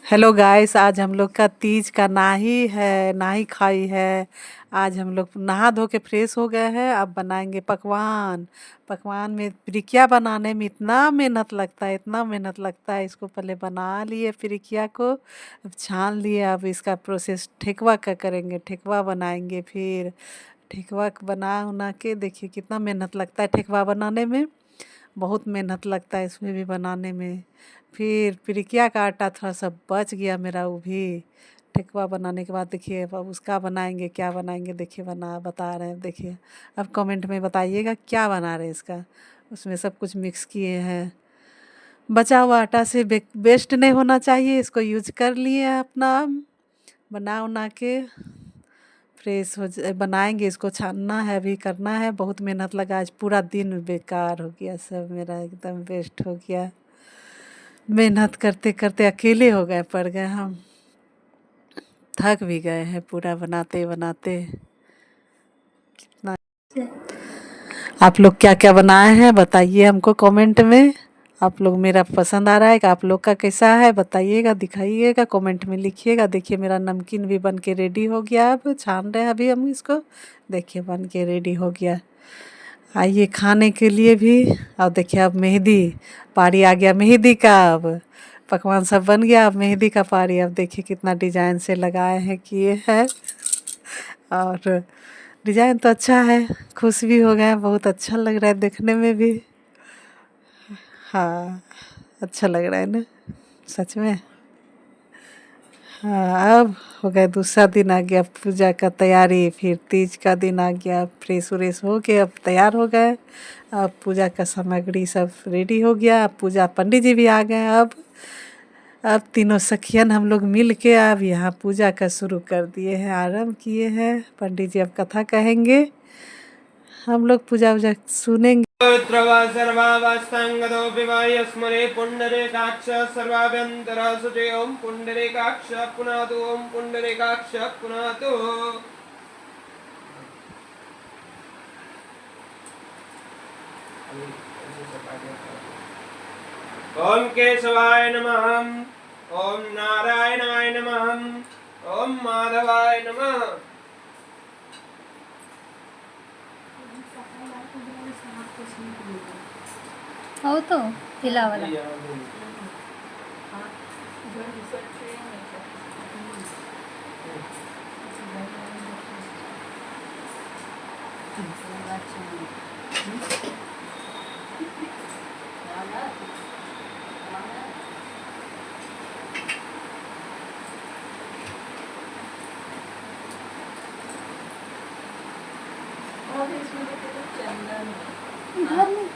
Hello guys, आज हम लोग का तीज का नाही है, नाही खाई है। आज हम लोग नहा धो के फ्रेश हो गए हैं। अब बनाएंगे पकवान। पकवान में पिरिकिया बनाने में इतना मेहनत लगता है, इतना मेहनत लगता है। इसको पहले बना लिए पिरिकिया को, अब छान लिए। अब इसका प्रोसेस ठेकुआ का करेंगे, ठेकुआ बनाएंगे। फिर ठेकुआ बना उना के देखिए कितना मेहनत लगता है ठेकुआ बनाने में। बहुत मेहनत लगता है इसमें भी बनाने में। फिर पिरिकिया का आटा थोड़ा सा बच गया मेरा, वो भी ठेकुआ बनाने के बाद देखिए अब उसका बनाएंगे। क्या बनाएंगे देखिए, बता रहे हैं देखिए। अब कमेंट में बताइएगा क्या बना रहे हैं इसका। उसमें सब कुछ मिक्स किए हैं। बचा हुआ आटा से वेस्ट नहीं होना चाहिए, इसको यूज कर लिए अपना। बना उना के फ्रेश बनाएंगे। इसको छानना है, अभी करना है। बहुत मेहनत लगा, आज पूरा दिन बेकार हो गया, सब मेरा एकदम वेस्ट हो गया। मेहनत करते करते अकेले हो गए, पड़ गए हम। थक भी गए हैं पूरा बनाते बनाते। कितना आप लोग क्या क्या बनाए हैं बताइए हमको कमेंट में। आप लोग मेरा पसंद आ रहा है कि आप लोग का कैसा है बताइएगा, दिखाइएगा, कमेंट में लिखिएगा। देखिए मेरा नमकीन भी बन के रेडी हो गया। अब छान रहे हैं अभी हम इसको। देखिए बन के रेडी हो गया। आइए खाने के लिए भी। और देखिए अब मेहंदी पारी आ गया, मेहंदी का। अब पकवान सब बन गया, अब मेहंदी का पारी। अब देखिए कितना डिजाइन से लगाए हैं, किए हैं। और डिजाइन तो अच्छा है, खुश भी हो गए, बहुत अच्छा लग रहा है देखने में भी। हाँ, अच्छा लग रहा है ना, सच में। हाँ, अब हो गया दूसरा दिन, आ गया पूजा का तैयारी। फिर तीज का दिन आ गया, फ्रेश व्रेश हो के अब तैयार हो गए। अब पूजा का सामग्री सब रेडी हो गया। अब पूजा पंडित जी भी आ गए। अब तीनों सखियन हम लोग मिल के अब यहाँ पूजा का शुरू कर दिए हैं, आरंभ किए हैं। पंडित जी अब कथा कहेंगे, हम लोग पूजा वूजा सुनेंगे। सर्वावस्थांगतोऽपि वा यस्मरे पुण्डरीकाक्ष सर्वाभ्यन्तरः शुचि ॐ पुण्डरीकाक्ष पुनातु ॐ पुण्डरीकाक्ष पुनातु। ॐ केशवाय नमः, ॐ नारायणाय नमः, ॐ माधवाय नमः। हो तो तिला वाला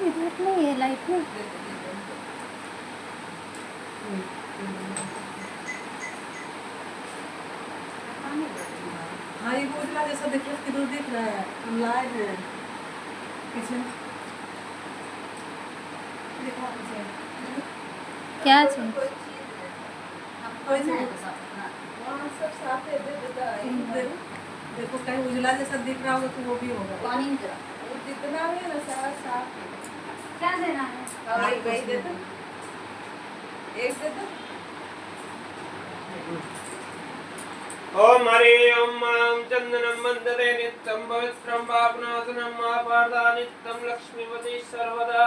इधर नहीं है लाइट में। हाँ, ये उजला जैसा दिख रहा है, हम लाए हैं पीछे। क्या चीज? देखो कहीं उजला जैसा दिख रहा होगा तो वो भी होगा। जितना भी ना सारा साफ क्या देना है? वही दे दो, एक दे दो। ॐ हरि ॐ मां चन्दनं वन्दते नित्यं पवित्रं पापनाशनं महापार्था नित्यं लक्ष्मीपति सर्वदा।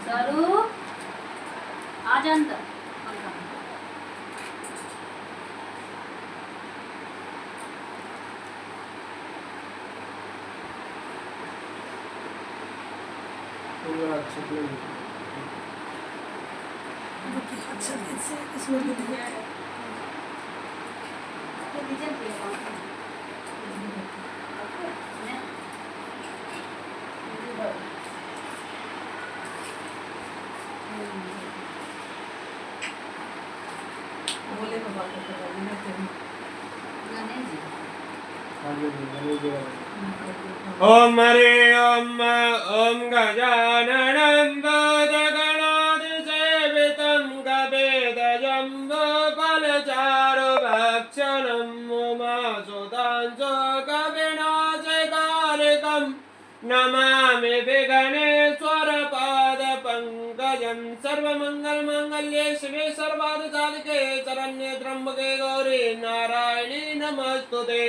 सरू आ जा अंदर। बोले बाबा को पता नहीं है। गणेश ओम हरे ओम ओम गजाननं भूतगणाधिसेवितं गवेदजम्बूफलचारुभक्षणं उमासुतांसो कविनाशकारिकं नमामि विघ्नेश्वरपादपङ्कजं सर्वमङ्गलमाङ्गल्ये शिवे सर्वार्थसाधिके शरण्ये त्र्यम्बके गौरी नारायणी नमस्तुते।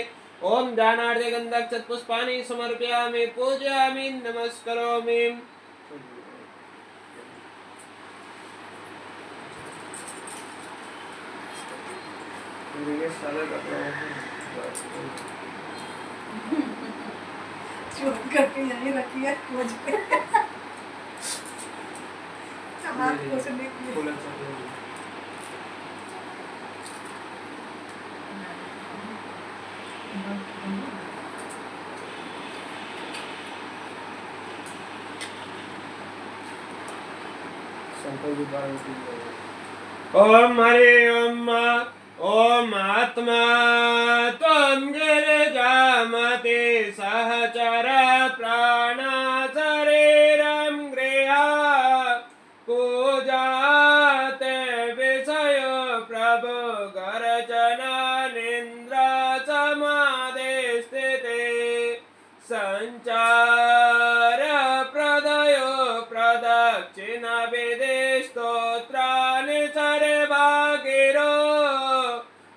ओम ध्यानार्थे गंधक्षत पुष्पाणि समर्पयामि पूजयामि नमस्करोमि। चुप करके यहीं रखिए मुझ पे हाथ पोछने के लिए। ओम हरि ओम ओम आत्मा त्वं गिरिजामति सहचर प्राणा शरीरं गृहा पूजाते विषय प्रभु गर्जना निन्द्रा समाधि स्थिते संचार प्रदयो प्रदक्षिण विधि स्तोत्राणि सर्वागिरो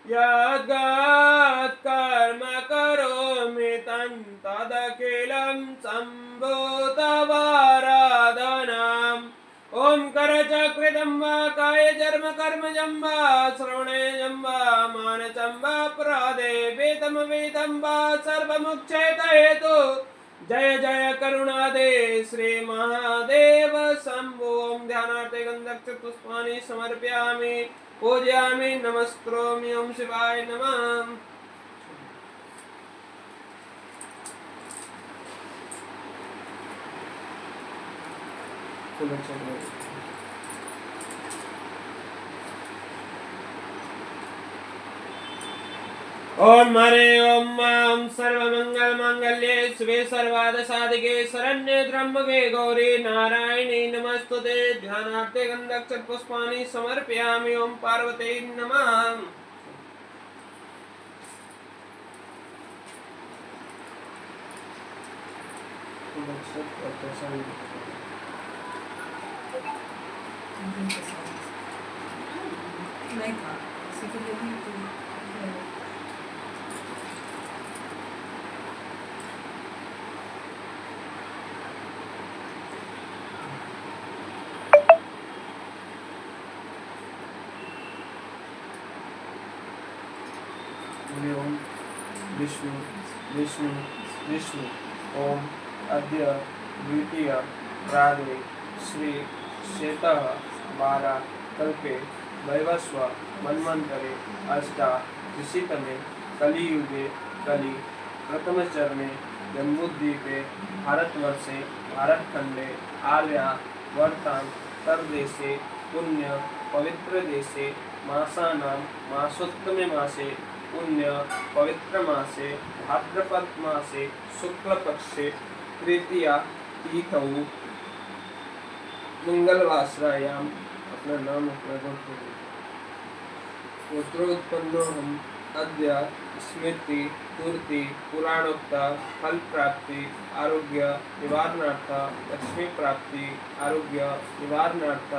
यद्गत् कर्म करोमि तं तदखिलं सम्भूतवाराधनाम् ओम करचक्रितं वा काय जन्म कर्मजं वा श्रवणेजं वा मानसं वा अपराधे वेदं वा सर्वमुच्येत हेतु जय जय करुणादे श्री महादेव शंभो। ओम ध्यानार्थे गंधक्षत पुष्पाणि समर्पयामि पूजयामि नमस्करोमि। ओम शिवाय नमः। ओम हरे ओम सर्वमंगल मांगल्ये शिवे सर्वार्थसाधिके शरण्ये त्र्यंबके गौरी नारायणी नमस्तुते। ध्यानार्थे गंधक्षत पुष्पाणि समर्पयामि। ओम पार्वती नमः। नहीं था किसी को भी ओम विष्णु विष्णु विष्णु। ओम अद्य द्वितीय प्रादे श्री श्वेतः वारा कल्पे वैवस्व मन्वन्तरे अष्टादशतमे कलियुगे कलि प्रथम चरणे जम्बूद्वीपे भारतवर्षे भारतखंडे आर्या वर्तां तरदेशे पुण्य पवित्र देशे मासानां मासोत्तमे मासे पुण्य पवित्र मासे भाद्रपद मासे शुक्ल पक्षे तृतीया तिथौ मंगलवासरायाम अपना नाम अपना गोत्र पुत्रोत्पन्नोऽहं अद्य स्मृति पूर्ति पुराणोक्ता फल प्राप्ति आरोग्य निवारणार्थ लक्ष्मी प्राप्ति आरोग्य निवारणार्थ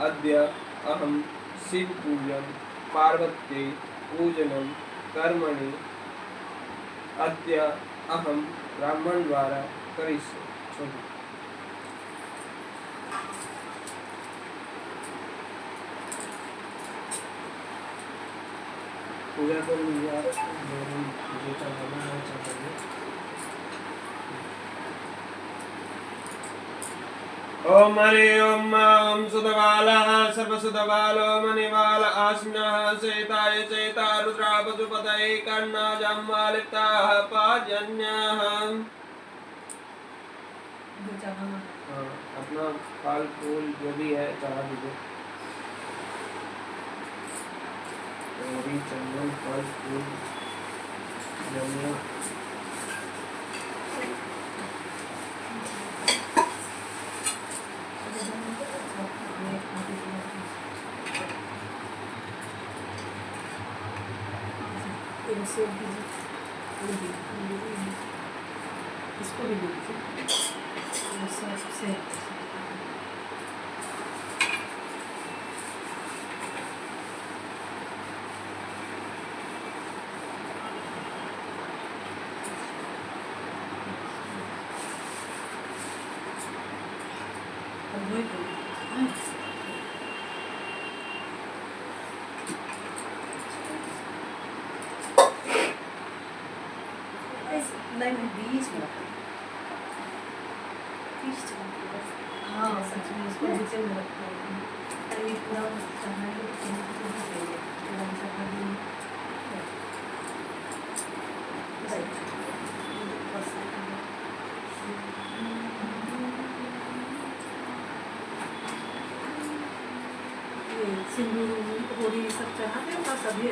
अद्य अहं शिव पूजन पार्वती पूजनं कर्मणि अद्य अहं ब्राह्मण द्वारा करिष्ये। पूजा करूँगा ओम हरि ओम ओम सुधबालः सर्वसुधबालो मणिबाल आसनः शेताय चेता रुद्रा पशुपतये कर्णा जम्बालिप्ताः पाजन्यः। अपना फल फूल जो भी है चढ़ा दीजिए। चंदन फल फूल जमुना ये सेव कीजिए, इसको भी दीजिए, सब सेव। नहीं बीच में हाँ सच में इसको नीचे में रखा है, अरे ये पूरा चढ़ना है सिंदूर होली सब चढ़ाते हैं पास अभी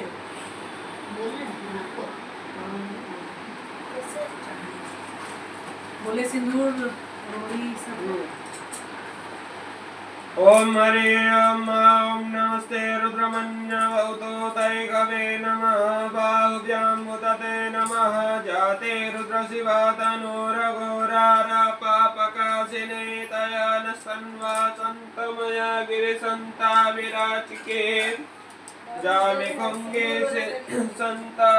बोले सिंदूर होली सब। ओम हरि ओम नमस्ते रुद्रमन्यवतो तैकवे नमः बाहुभ्यां मुदते नमः जाते रुद्रशिवा तनोरघोरारपापकाशिने तया न सन्वासन्तमया गिरिसन्ता विराचिके जामि कुङ्गे सन्ता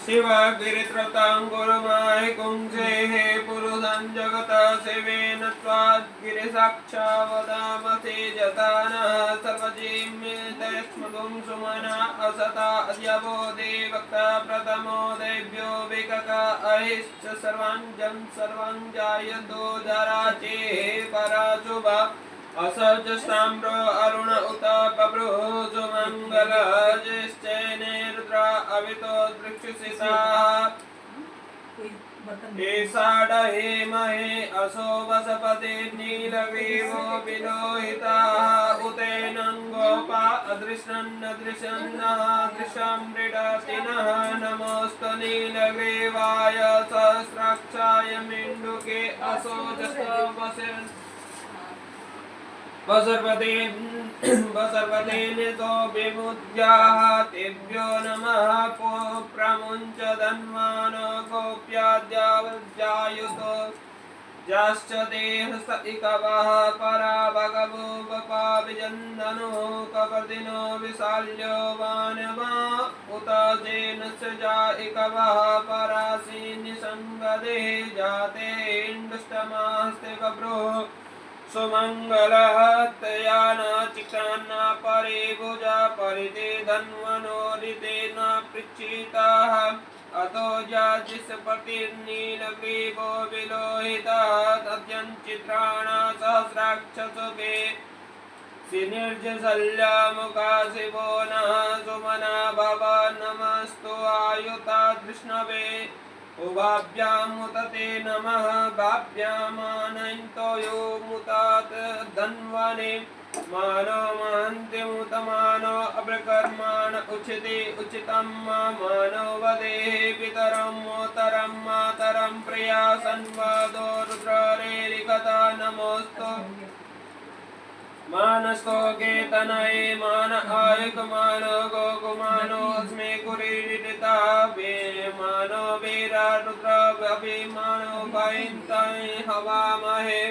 शिव गिरित्रतांगुरमाहि कुंसे हे पुरुषं जगत शिवेन त्वाद् गिरिसाक्षावदामसे जतानः सर्वजीम्येतस्मगुं सुमना असता अद्यवो देवक्ता प्रथमो देव्यो विकका अहिश्च सर्वाञ्जं सर्वं जायतो जराचे पराशुभा असज साम्र अरुण उत बभ्रो सुमंगलजिश्चैने रुद्र अवितो दृक्षुषिता एषाढहे महे असो वसपति नीलग्रीवो विलोहिताः उतेनं गोपा अदृशन्नदृशन्नः दृशमृडतिनः नमोऽस्तु नीलग्रीवाय सहस्राक्षाय मेण्डुके असो जस्तवसिन् वसर्वते नितो विमुद्याः तेभ्यो नमः प्रमुञ्च धन्वानो गोप्याद्यावज्जायुतो जाश्च देहस इकवः परा भगवो वपा विजन्दनो कवर्दिनो विशाल्यो वानवा उत जेनस्य जा इकवः परासि निसङ्गदे जाते इण्डुष्टमास्ते बभ्रो सुमंगलः तयाना चिक्रान्ना परे भुजा परिते धन्वनोरितेन पृच्छिताः अतो जाजिस प्रतिर्नीलग्रीवो विलोहितः तद्यञ्चित्राणा सहस्राक्षसुभे सिनिर्जशल्यामुखा शिवो नः सुमना भव नमस्तु आयुता कृष्णवे उभाभ्यां मुदते नमः भाभ्यामानयन्तो यो मुतात धन्वने मानो महन्त्यमुतमानो अभ्रकर्माण उच्यते उचितं मानो वदेः पितरं मोतरं मातरं प्रिया संवादो रुद्रेरिकथा नमोऽस्तु मानस्तो केतनये मान आयुकमानो गोकुमानोऽस्मे कुरीरिता वे मानो वीरा रुद्र अभिमानो भयन्ताय हवामहे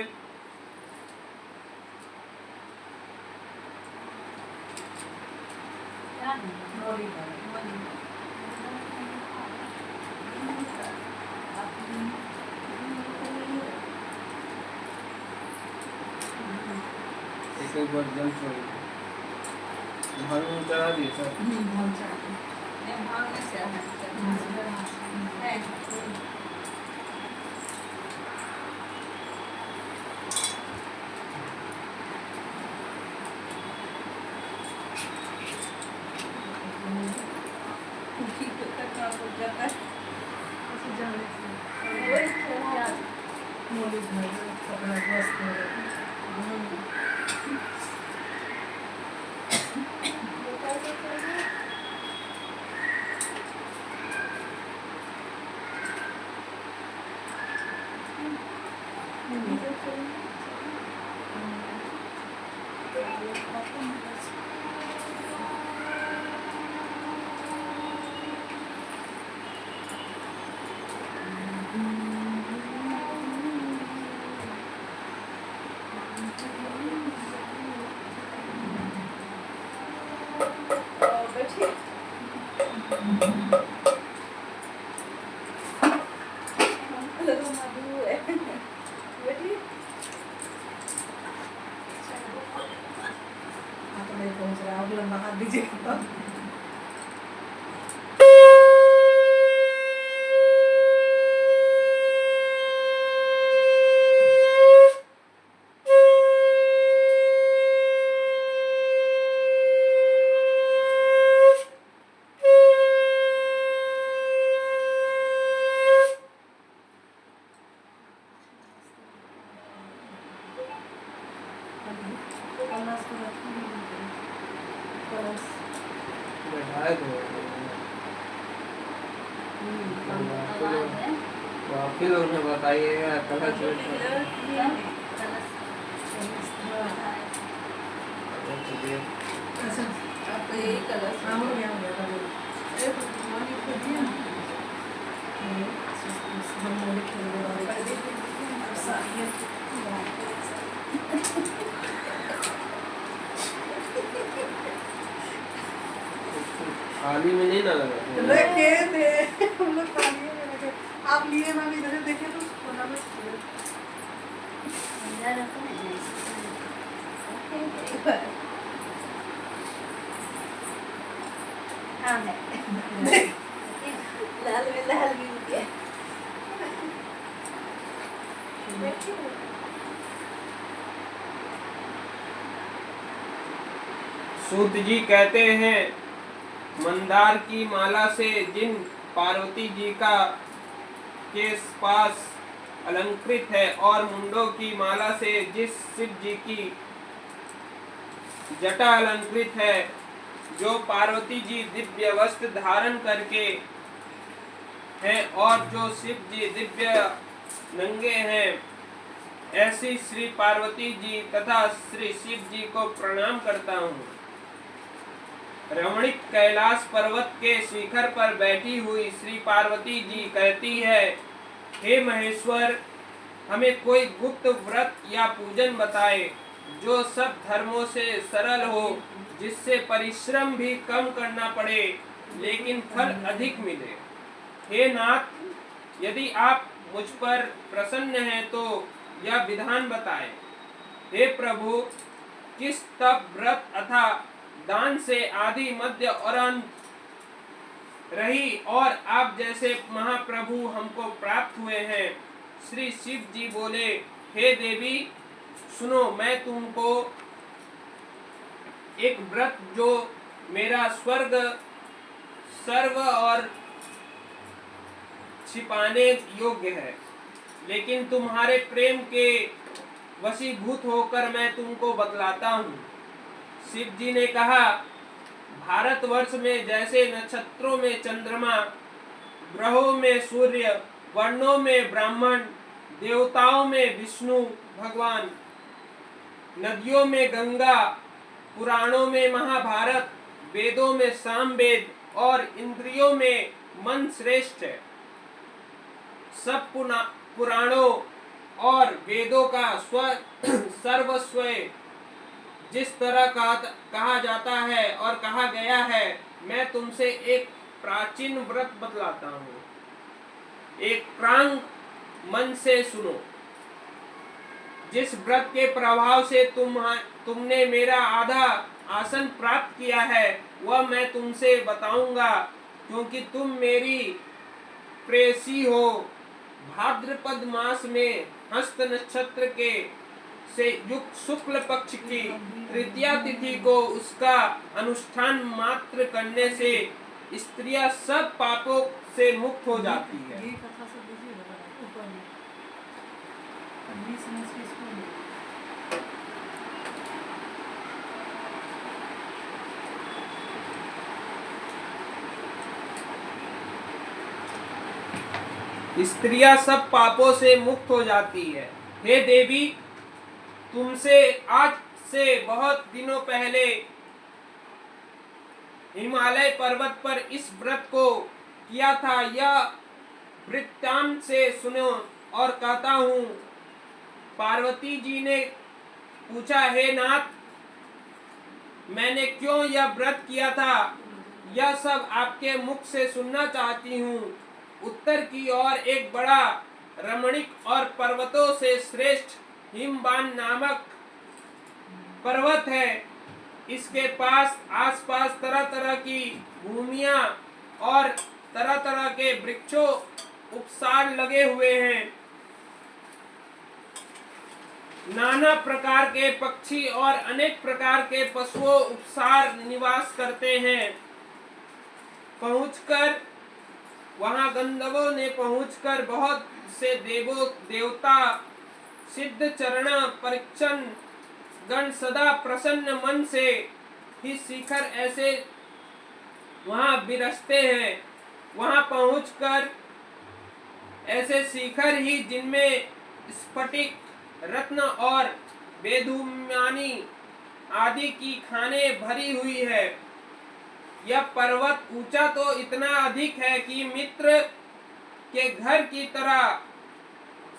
एक बार जल छोड़ भाग में चढ़ा दिए सब लंबा हाथ दीजिएगा। बैठाए तो आवाज है तो आप ही लोग ने बताइएगा कलश आपका यही कलर हो गया अरे भगवान ये खुद ही है ना। थाली में नहीं ना लगा रखे थे हम लोग पानी में रखे। आप लिए मैम इधर देखे तो कोना में अंदर रखो ना हाँ है लाल में लाल भी हो गया। सूत जी कहते हैं मंदार की माला से जिन पार्वती जी का केस पास अलंकृत है और मुंडों की माला से जिस शिव जी की जटा अलंकृत है, जो पार्वती जी दिव्य वस्त्र धारण करके हैं और जो शिव जी दिव्य नंगे हैं, ऐसी श्री पार्वती जी तथा श्री शिव जी को प्रणाम करता हूँ। रमणीक कैलाश पर्वत के शिखर पर बैठी हुई श्री पार्वती जी कहती है, हे महेश्वर, हमें कोई गुप्त व्रत या पूजन बताए जो सब धर्मों से सरल हो, जिससे परिश्रम भी कम करना पड़े लेकिन फल अधिक मिले। हे नाथ, यदि आप मुझ पर प्रसन्न हैं तो यह विधान बताएं। हे प्रभु, किस तप व्रत अथा दान से आदि मध्य और अंत रही और आप जैसे महाप्रभु हमको प्राप्त हुए हैं। श्री शिव जी बोले, हे देवी सुनो, मैं तुमको एक व्रत जो मेरा स्वर्ग सर्व और छिपाने योग्य है, लेकिन तुम्हारे प्रेम के वशीभूत होकर मैं तुमको बतलाता हूँ। शिव जी ने कहा, भारतवर्ष में जैसे नक्षत्रों में चंद्रमा, ग्रहों में सूर्य, वर्णों में ब्राह्मण, देवताओं में विष्णु भगवान, नदियों में गंगा, पुराणों में महाभारत, वेदों में सामवेद और इंद्रियों में मन श्रेष्ठ है। सब पुराणों और वेदों का सर्वस्व जिस तरह कहा जाता है और कहा गया है, मैं तुमसे एक प्राचीन व्रत बतलाता हूँ। एक प्रांग मन से सुनो। जिस व्रत के प्रभाव से तुमने मेरा आधा आसन प्राप्त किया है, वह मैं तुमसे बताऊंगा, क्योंकि तुम मेरी प्रेसी हो। भाद्रपद मास में हस्त नक्षत्र के से युक्त शुक्ल पक्ष की तृतीया तिथि को उसका अनुष्ठान मात्र करने से स्त्रियां सब पापों से मुक्त हो जाती है। स्त्रियां सब पापों से मुक्त हो जाती है। हे देवी, तुमसे आज से बहुत दिनों पहले हिमालय पर्वत पर इस व्रत को किया था। यह वृत्तांत से सुनो और कहता हूँ। पार्वती जी ने पूछा, हे नाथ, मैंने क्यों यह व्रत किया था, यह सब आपके मुख से सुनना चाहती हूँ। उत्तर की ओर एक बड़ा रमणीक और पर्वतों से श्रेष्ठ हिमवान नामक पर्वत है। इसके पास आसपास तरह तरह की भूमियां और तरह तरह के वृक्षों उपसार लगे हुए हैं। नाना प्रकार के पक्षी और अनेक प्रकार के पशुओं उपसार निवास करते हैं। पहुंचकर वहां गंधर्वों ने पहुंचकर बहुत से देवता सिद्ध चरण परीक्षण गण सदा प्रसन्न मन से ही शिखर ऐसे वहां विरसते हैं। वहां पहुंचकर ऐसे शिखर ही जिनमें स्फटिक रत्न और बेधुमानी आदि की खानें भरी हुई है। यह पर्वत ऊंचा तो इतना अधिक है कि मित्र के घर की तरह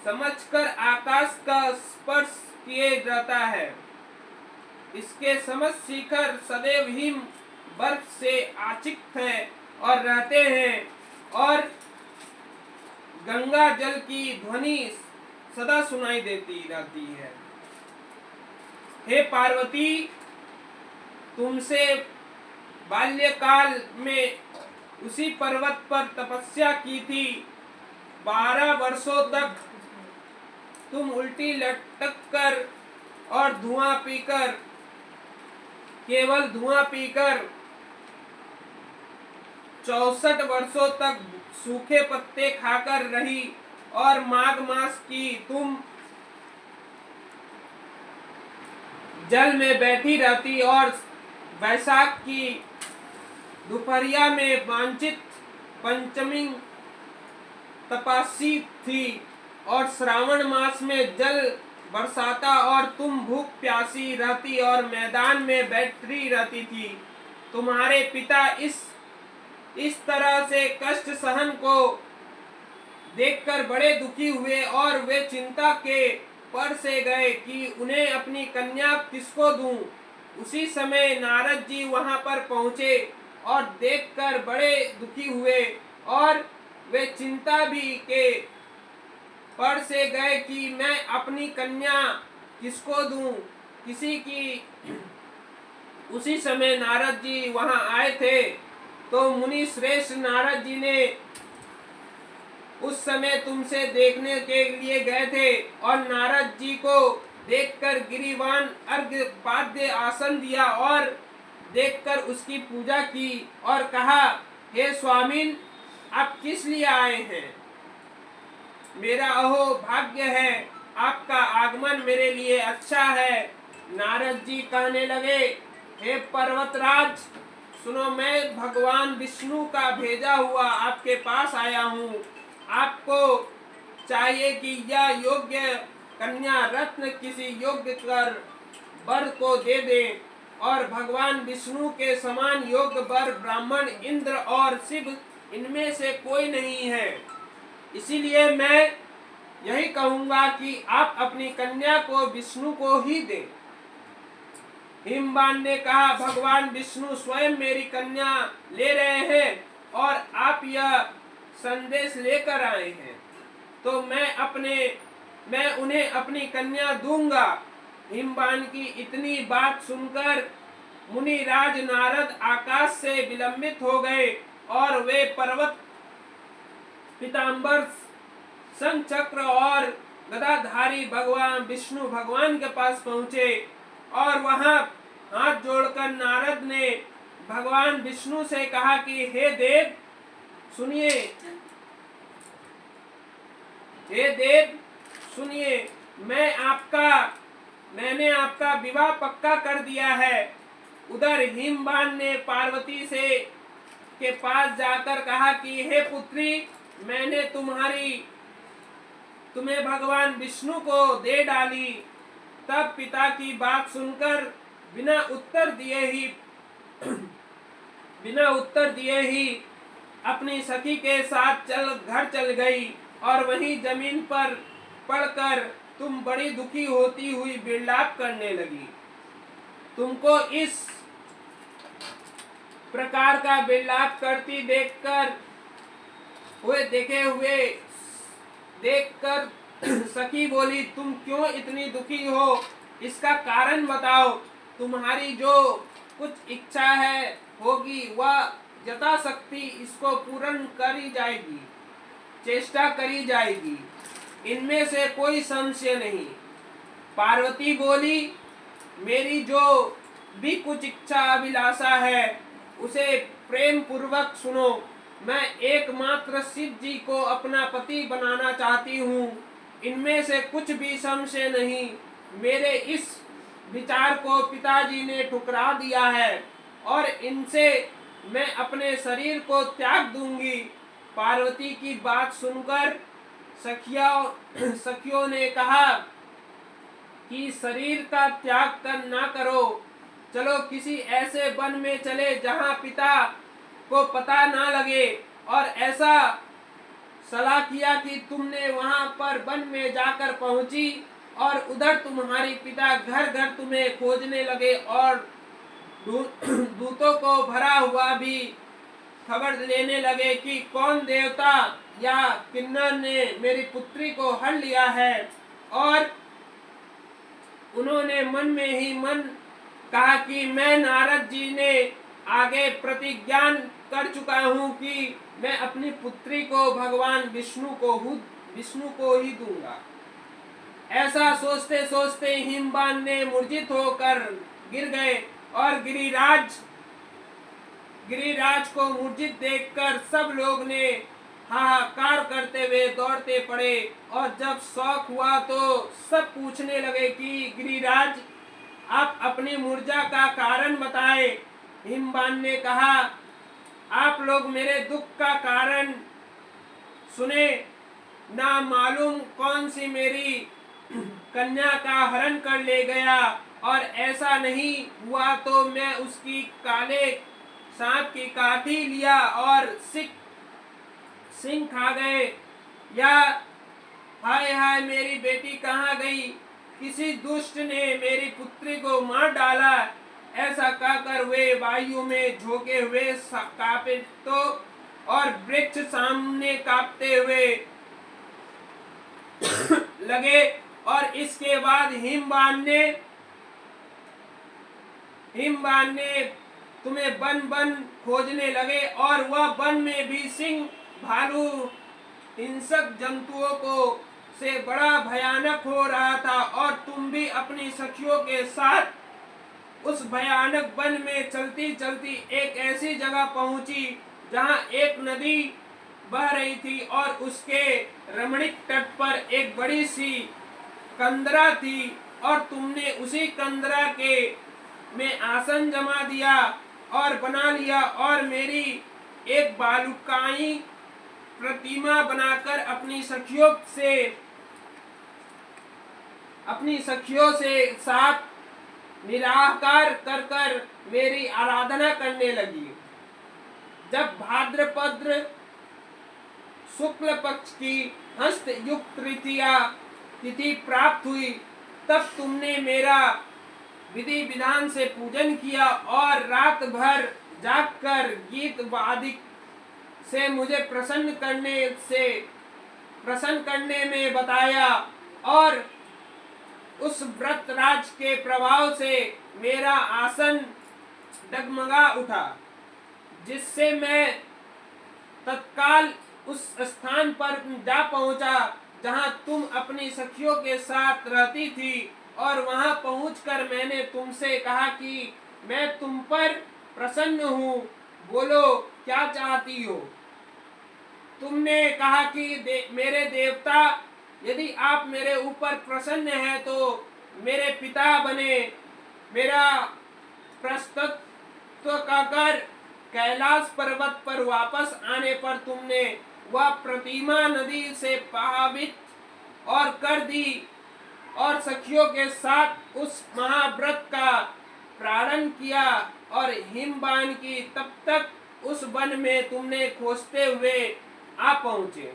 समझकर आकाश का स्पर्श किए जाता है। इसके समस्त शिखर सदैव हिम बर्फ से आच्छादित है और रहते हैं और गंगा जल की ध्वनि सदा सुनाई देती रहती है। हे पार्वती, तुमसे बाल्यकाल में उसी पर्वत पर तपस्या की थी। 12 वर्षों तक तुम उल्टी लटक कर और केवल धुआं पीकर 64 वर्षों तक सूखे पत्ते खाकर रही और माघ मास की तुम जल में बैठी रहती और वैशाख की दोपहरिया में वांछित पंचमी तपस्वी थी और श्रावण मास में जल बरसाता और तुम भूख प्यासी रहती और मैदान में बैठी रहती थी। तुम्हारे पिता इस तरह से कष्ट सहन को देखकर बड़े दुखी हुए और वे चिंता के पर से गए कि उन्हें अपनी कन्या किसको दूं। उसी समय नारद जी वहां पर पहुंचे और देखकर बड़े दुखी हुए और वे चिंता भी के पर से गए कि मैं अपनी कन्या किसको दूं। उसी समय नारद जी वहां आए थे। तो मुनि श्रेष्ठ नारद जी ने उस समय तुमसे देखने के लिए गए थे और नारद जी को देखकर गिरिवान अर्घ्य पाद्य आसन दिया और देखकर उसकी पूजा की और कहा, हे स्वामिन, आप किस लिए आए हैं? मेरा अहो भाग्य है, आपका आगमन मेरे लिए अच्छा है। नारद जी कहने लगे, हे पर्वतराज, सुनो, मैं भगवान विष्णु का भेजा हुआ आपके पास आया हूँ। आपको चाहिए कि यह योग्य कन्या रत्न किसी योग्य कर वर को दे दें और भगवान विष्णु के समान योग्य वर ब्राह्मण, इंद्र और शिव इनमें से कोई नहीं है। इसीलिए मैं यही कहूंगा कि आप अपनी कन्या को विष्णु को ही दें। हिमवान ने कहा, भगवान विष्णु स्वयं मेरी कन्या ले रहे हैं और आप यह संदेश लेकर आए हैं, तो मैं उन्हें अपनी कन्या दूंगा। हिमवान की इतनी बात सुनकर मुनिराज नारद आकाश से विलंबित हो गए और वे पर्वत पीताम्बर शंख चक्र और गदाधारी भगवान विष्णु भगवान के पास पहुंचे और वहां हाथ जोड़कर नारद ने भगवान विष्णु से कहा कि हे देव सुनिए, हे देव सुनिए, मैंने आपका विवाह पक्का कर दिया है। उधर हिमवान ने पार्वती से के पास जाकर कहा कि हे पुत्री, मैंने तुम्हें भगवान विष्णु को दे डाली। तब पिता की बात सुनकर बिना उत्तर दिए ही अपनी सखी के साथ घर चल गई और वहीं जमीन पर पड़कर तुम बड़ी दुखी होती हुई विलाप करने लगी। तुमको इस प्रकार का विलाप करती देखकर सखी बोली, तुम क्यों इतनी दुखी हो? इसका कारण बताओ। तुम्हारी जो कुछ इच्छा है होगी वह यथाशक्ति इसको पूर्ण करी जाएगी, चेष्टा करी जाएगी, इनमें से कोई संशय नहीं। पार्वती बोली, मेरी जो भी कुछ इच्छा अभिलाषा है उसे प्रेम पूर्वक सुनो। मैं एकमात्र शिव जी को अपना पति बनाना चाहती हूँ, इनमें से कुछ भी संशय नहीं। मेरे इस विचार को पिताजी ने ठुकरा दिया है और इनसे मैं अपने शरीर को त्याग दूंगी। पार्वती की बात सुनकर सखियों ने कहा कि शरीर का त्याग कर ना करो, चलो किसी ऐसे वन में चले जहां पिता को पता ना लगे। और ऐसा सलाह किया कि तुमने वहां पर वन में जाकर पहुंची और उधर तुम्हारी पिता घर घर तुम्हें खोजने लगे और दूतों को भरा हुआ भी खबर लेने लगे कि कौन देवता या किन्नर ने मेरी पुत्री को हर लिया है। और उन्होंने मन में ही मन कहा कि मैं नारद जी ने आगे प्रतिज्ञा कर चुका हूँ कि मैं अपनी पुत्री को भगवान विष्णु को ही दूंगा। ऐसा सोचते सोचते हिमवान ने मूर्छित होकर गिर गए और गिरिराज को मूर्छित देखकर सब लोग ने हाहाकार करते हुए दौड़ते पड़े। और जब शौक हुआ तो सब पूछने लगे कि गिरिराज, आप अपनी मूर्छा का कारण बताए। हिमवान ने कहा, आप लोग मेरे दुख का कारण सुने, ना मालूम कौन सी मेरी कन्या का हरण कर ले गया, और ऐसा नहीं हुआ तो मैं उसकी काले सांप की काठी लिया और सिंह खा गए। या हाय हाय मेरी बेटी कहाँ गई, किसी दुष्ट ने मेरी पुत्री को मार डाला। ऐसा कहकर वे वायु में झोंके हुए कांपे तो और वृक्ष सामने कांपते हुए लगे। और इसके बाद हिमवान ने तुम्हें वन खोजने लगे और वह वन में भी सिंह, भालू, हिंसक जंतुओं को से बड़ा भयानक हो रहा था। और तुम भी अपनी सखियों के साथ उस भयानक वन में चलती चलती एक ऐसी जगह पहुंची जहां एक नदी बह रही थी और उसके रमणीक तट पर एक बड़ी सी कंदरा थी। और तुमने उसी कंदरा के में आसन जमा दिया और बना लिया और मेरी एक बालुकाई प्रतिमा बनाकर अपनी सखियों से साथ निराकार कर कर मेरी आराधना करने लगी। जब भाद्रपद शुक्ल पक्ष की हस्त युक्त तृतीया तिथि प्राप्त हुई तब तुमने मेरा विधि विधान से पूजन किया और रात भर जागकर गीत वादिक से मुझे प्रसन्न करने में बताया। और उस व्रत राज के प्रभाव से मेरा आसन डगमगा उठा, जिससे मैं तत्काल उस स्थान पर जा पहुंचा जहां तुम अपनी सखियों के साथ रहती थी। और वहां पहुंचकर मैंने तुमसे कहा कि मैं तुम पर प्रसन्न हूँ, बोलो क्या चाहती हो। तुमने कहा कि मेरे देवता, यदि आप मेरे ऊपर प्रसन्न हैं तो मेरे पिता बने। मेरा प्रस्तुत्व कर कैलाश पर्वत पर वापस आने पर तुमने वह प्रतिमा नदी से पावित और कर दी और सखियों के साथ उस महाव्रत का प्रारंभ किया। और हिमवान की तब तक उस वन में तुमने खोजते हुए आ पहुंचे।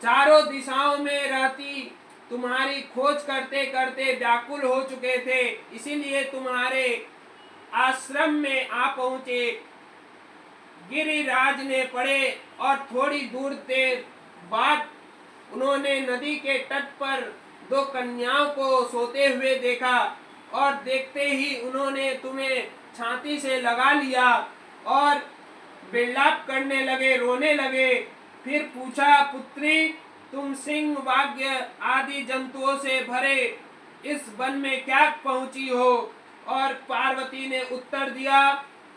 चारों दिशाओं में रहती तुम्हारी खोज करते करते व्याकुल हो चुके थे, इसीलिए तुम्हारे आश्रम में आ पहुंचे। गिरिराज ने पड़े और थोड़ी दूर देर बाद उन्होंने नदी के तट पर दो कन्याओं को सोते हुए देखा और देखते ही उन्होंने तुम्हें छाती से लगा लिया और विलाप करने लगे, रोने लगे। फिर पूछा, पुत्री, तुम सिंह, वाग्य आदि जंतुओं से भरे इस वन में क्या पहुंची हो? और पार्वती ने उत्तर दिया,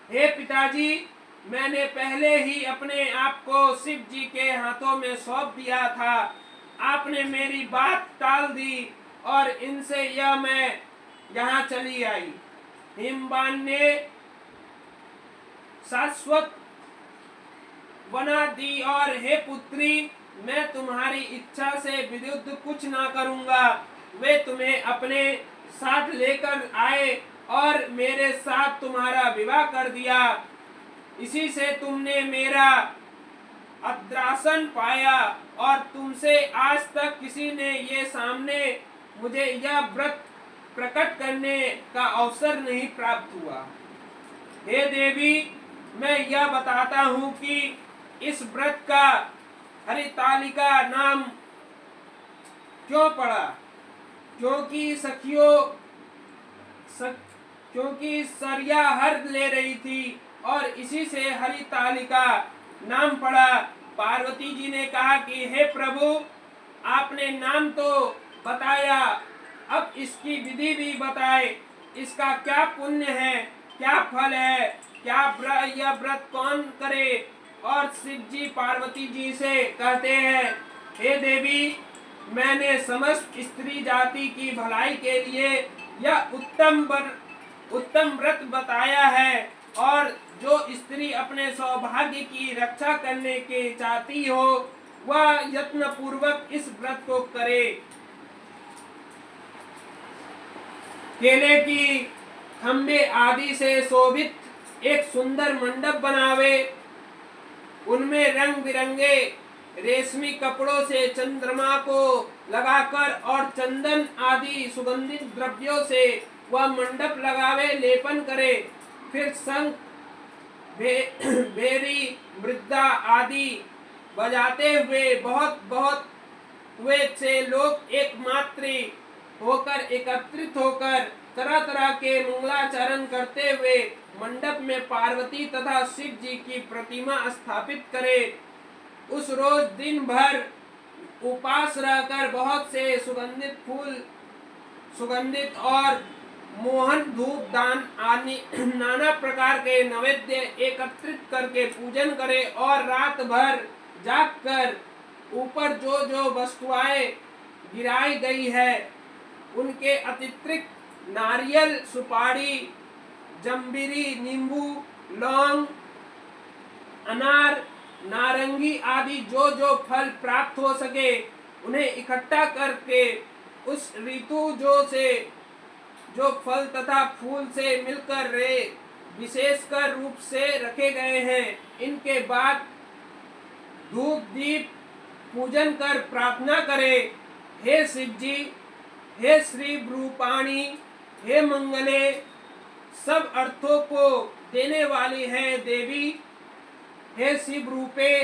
हे पिताजी, मैंने पहले ही अपने आप को शिव जी के हाथों में सौंप दिया था। आपने मेरी बात टाल दी और इनसे यह मैं यहाँ चली आई। हिमवान ने शाश्वत बना दी और हे पुत्री, मैं तुम्हारी इच्छा से विरुद्ध कुछ ना करूंगा। वे तुम्हें अपने साथ लेकर आए और मेरे साथ तुम्हारा विवाह कर दिया। इसी से तुमने मेरा आश्वासन पाया और तुमसे आज तक किसी ने ये सामने मुझे यह व्रत प्रकट करने का अवसर नहीं प्राप्त हुआ। हे देवी, मैं यह बताता हूँ कि इस व्रत का हरितालिका नाम क्यों पड़ा? क्योंकि क्योंकि सरिया हर ले रही थी और इसी से हरितालिका नाम पड़ा। पार्वती जी ने कहा कि हे प्रभु, आपने नाम तो बताया, अब इसकी विधि भी बताए। इसका क्या पुण्य है, क्या फल है, यह व्रत कौन करे? और शिव जी पार्वती जी से कहते हैं, हे देवी, मैंने समस्त स्त्री जाति की भलाई के लिए यह उत्तम व्रत बताया है और जो स्त्री अपने सौभाग्य की रक्षा करने के चाहती हो वह यत्न पूर्वक इस व्रत को करे। केले की खंबे आदि से शोभित एक सुंदर मंडप बनावे, उनमें रंग बिरंगे रेशमी कपड़ों से चंद्रमा को लगाकर और चंदन आदि सुगंधित द्रव्यों से वह मंडप लगावे, लेपन करे। फिर शंख, भेरी, वृद्धा आदि बजाते हुए बहुत हुए से लोग एकमात्र होकर एकत्रित होकर तरह तरह के मंगलाचरण करते हुए मंडप में पार्वती तथा शिव जी की प्रतिमा स्थापित करे। उस रोज दिन भर उपास रहकर बहुत से सुगंधित फूल, सुगंधित और मोहन धूप दान आदि नाना प्रकार के नैवेद्य एकत्रित करके पूजन करे और रात भर जागकर ऊपर जो जो वस्तुएं गिराई गई है उनके अतिरिक्त नारियल, सुपारी, जम्बीरी, नींबू, लौंग, अनार, नारंगी आदि जो जो फल प्राप्त हो सके उन्हें इकट्ठा करके उस ऋतु जो फल तथा फूल से मिलकर रे विशेषकर रूप से रखे गए हैं, इनके बाद धूप दीप पूजन कर प्रार्थना करे, हे शिव जी, हे श्री रूपाणी, हे मंगले, सब अर्थों को देने वाली है देवी, हे शिव रूपे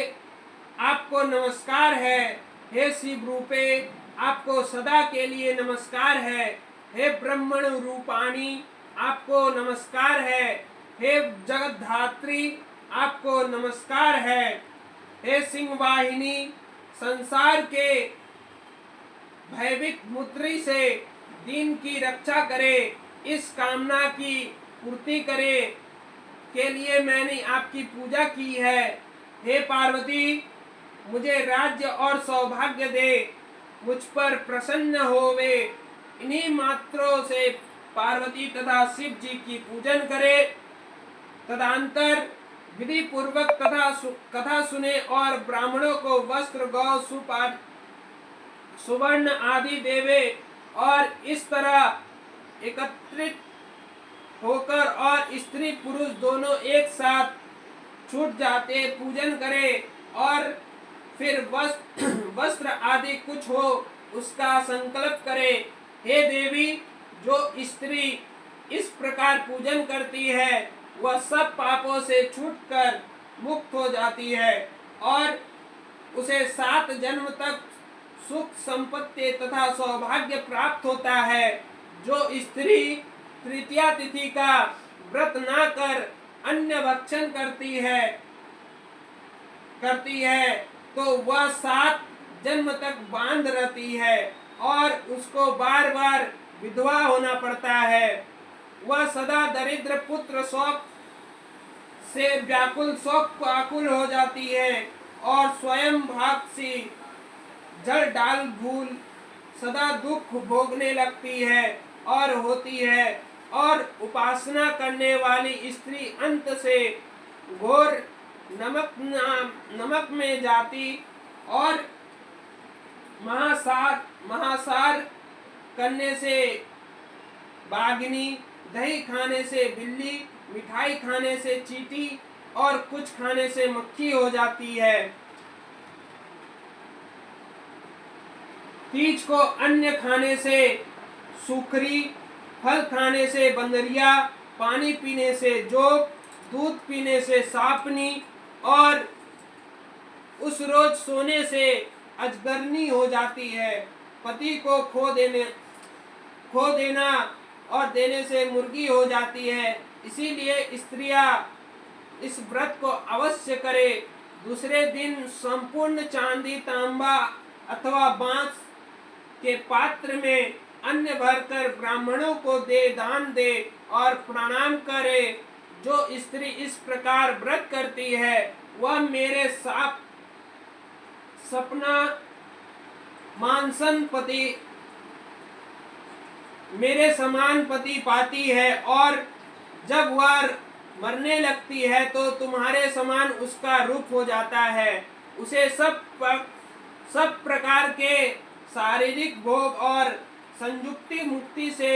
आपको नमस्कार है, हे शिव रूपे आपको सदा के लिए नमस्कार है, हे ब्रह्मण रूपाणी आपको नमस्कार है, हे जगद्धात्री आपको नमस्कार है, हे सिंह वाहिनी संसार के भयभीत मुद्री से दीन की रक्षा करे, इस कामना की पूर्ति करे के लिए मैंने आपकी पूजा की है। हे पार्वती, मुझे राज्य और सौभाग्य दे, मुझ पर प्रसन्न होवे। इन्हीं मात्रों से पार्वती तथा शिव जी की पूजन करे। तदंतर विधि पूर्वक कथा सुने और ब्राह्मणों को वस्त्र, गौ, सुपार, सुवर्ण आदि देवे और इस तरह एकत्रित होकर और स्त्री पुरुष दोनों एक साथ छूट जाते पूजन करे और फिर वस्त्र आदि कुछ हो उसका संकल्प करे। हे देवी, जो स्त्री इस प्रकार पूजन करती है वह सब पापों से छूटकर मुक्त हो जाती है और उसे 7 जन्म तक सुख, संपत्ति तथा सौभाग्य प्राप्त होता है। जो स्त्री तृतीया तिथि का व्रत ना कर अन्य भक्षण करती है तो वह 7 जन्म तक बांध रहती है और उसको बार बार विधवा होना पड़ता है। वह सदा दरिद्र पुत्र शोक से शोक आकुल हो जाती है और स्वयं भाग सी जल डाल भूल सदा दुख भोगने लगती है और होती है। और उपासना करने वाली स्त्री अंत से घोर नमक में जाती और महासार करने से बाघिनी, दही खाने से बिल्ली, मिठाई खाने से चींटी और कुछ खाने से मक्खी हो जाती है। तीज को अन्य खाने से सुखरी, फल खाने से बंदरिया, पानी पीने से जोक, दूध पीने से सांपनी और उस रोज सोने से अजगरनी हो जाती है। पति को खो देना और देने से मुर्गी हो जाती है। इसीलिए स्त्रियां इस व्रत को अवश्य करे। दूसरे दिन संपूर्ण चांदी, तांबा अथवा बांस के पात्र में अन्न भरकर ब्राह्मणों को दान दे और प्रणाम करे। जो स्त्री इस प्रकार व्रत करती है वह मेरे सपना मानसन पति, मेरे समान पति पाती है और जब वह मरने लगती है तो तुम्हारे समान उसका रूप हो जाता है। उसे सब प्रकार के शारीरिक भोग और संयुक्ति मुक्ति से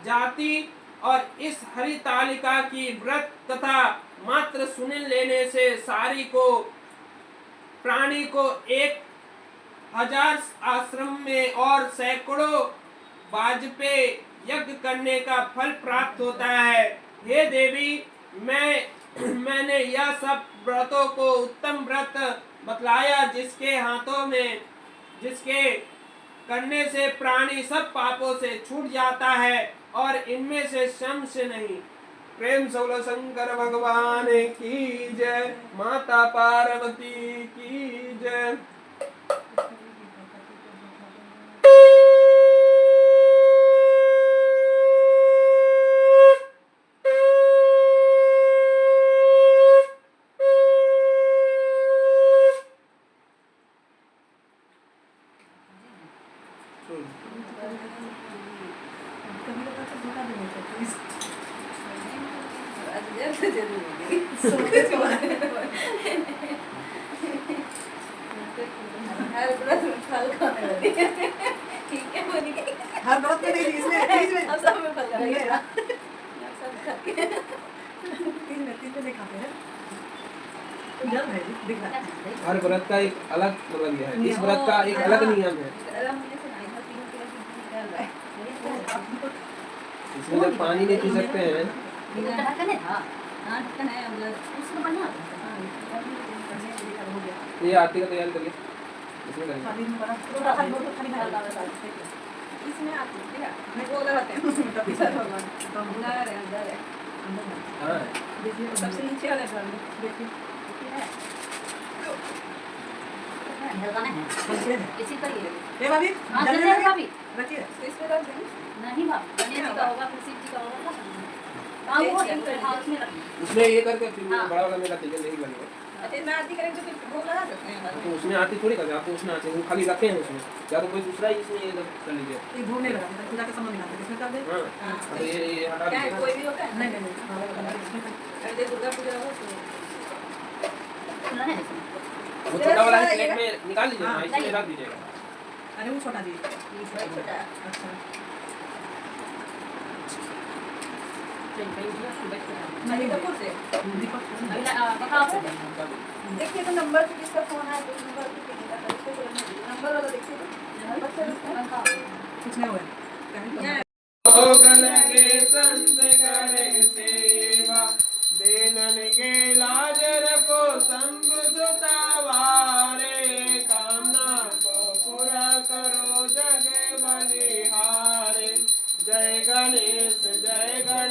जाति और इस हरितालिका की व्रत कथा मात्र सुन लेने से सारी को प्राणी को 1000 आश्रम में और सैकड़ों वाजपेय यज्ञ करने का फल प्राप्त होता है। हे देवी, मैंने यह सब व्रतों को उत्तम व्रत बतलाया जिसके करने से प्राणी सब पापों से छूट जाता है और इनमें से शम से नहीं। प्रेम सौल शंकर भगवान की जय, माता पार्वती की जय। हर व्रत में फल खाने वाली ठीक है बोली हर व्रत में नहीं, इसमें तीज में अब सब में फल खाएगा तीज सब खाते हैं में नहीं खाते हैं। जब है दिख रहा है। हर व्रत का एक अलग मतलब है, इस व्रत का एक अलग नियम है। इसमें जब पानी नहीं पी सकते हैं ये आरती का तैयारी करिए। इसमें करेंगे। इसमें आप मैं बोल रहा था हाँ देखिए सबसे नीचे वाले ड्रम में देखिए इसी पर ही ए भाभी हाँ जल्दी जल्दी भाभी रखिए। तो इसमें रख देंगे नहीं भाभी गणेश जी का होगा फिर शिव जी का होगा हाँ वो हाँ उसमें रखना उसमें ये करके फिर वो हाँ। बड़ा वाला मेरा तेल नहीं बनेगा। अच्छा मैं आरती करेंगे तो फिर भोग लगा सकते हैं तो उसमें आरती थोड़ी करते आपको उसमें आरती वो खाली रखे हैं उसमें, या तो कोई दूसरा ही इसमें ये कर लीजिए। ये भूल नहीं लगा पूजा के सामान निकालते इसमें कर दे। हाँ तो ये हटा क्या है दीजिए। कोई भी होगा नहीं नहीं नहीं इसमें कर। अरे दुर्गा पूजा हो तो खुला है इसमें वो छोटा वाला है प्लेट में निकाल लीजिए ना, इसमें रख दीजिएगा। अरे वो छोटा जी। ये छोटा अच्छा नहीं कपूर से दीपक देखिए तो नंबर से किसका फोन है तो नंबर पे किसी का नंबर वाला देखिए तो नंबर से उसका कुछ नहीं हुआ। भोगन के संत करे सेवा, देनन के लाज रखो संग सुतावारे, कामना को पूरा करो जग बलिहारे। जय गणेश जय गणेश।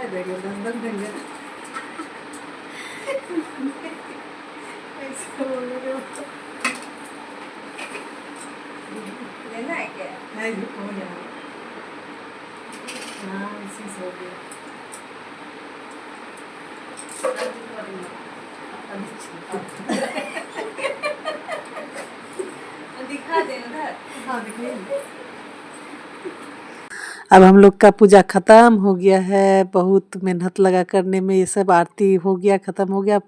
नहीं देंगे 10 देंगे ऐसे बोलोगे लेना है क्या? है ये हो जाएगा हाँ इसी से हो गया दिखा दे उधर। हाँ दिखाइए अब हम लोग का पूजा खत्म हो गया है बहुत मेहनत लगा करने में ये सब आरती हो गया खत्म हो गया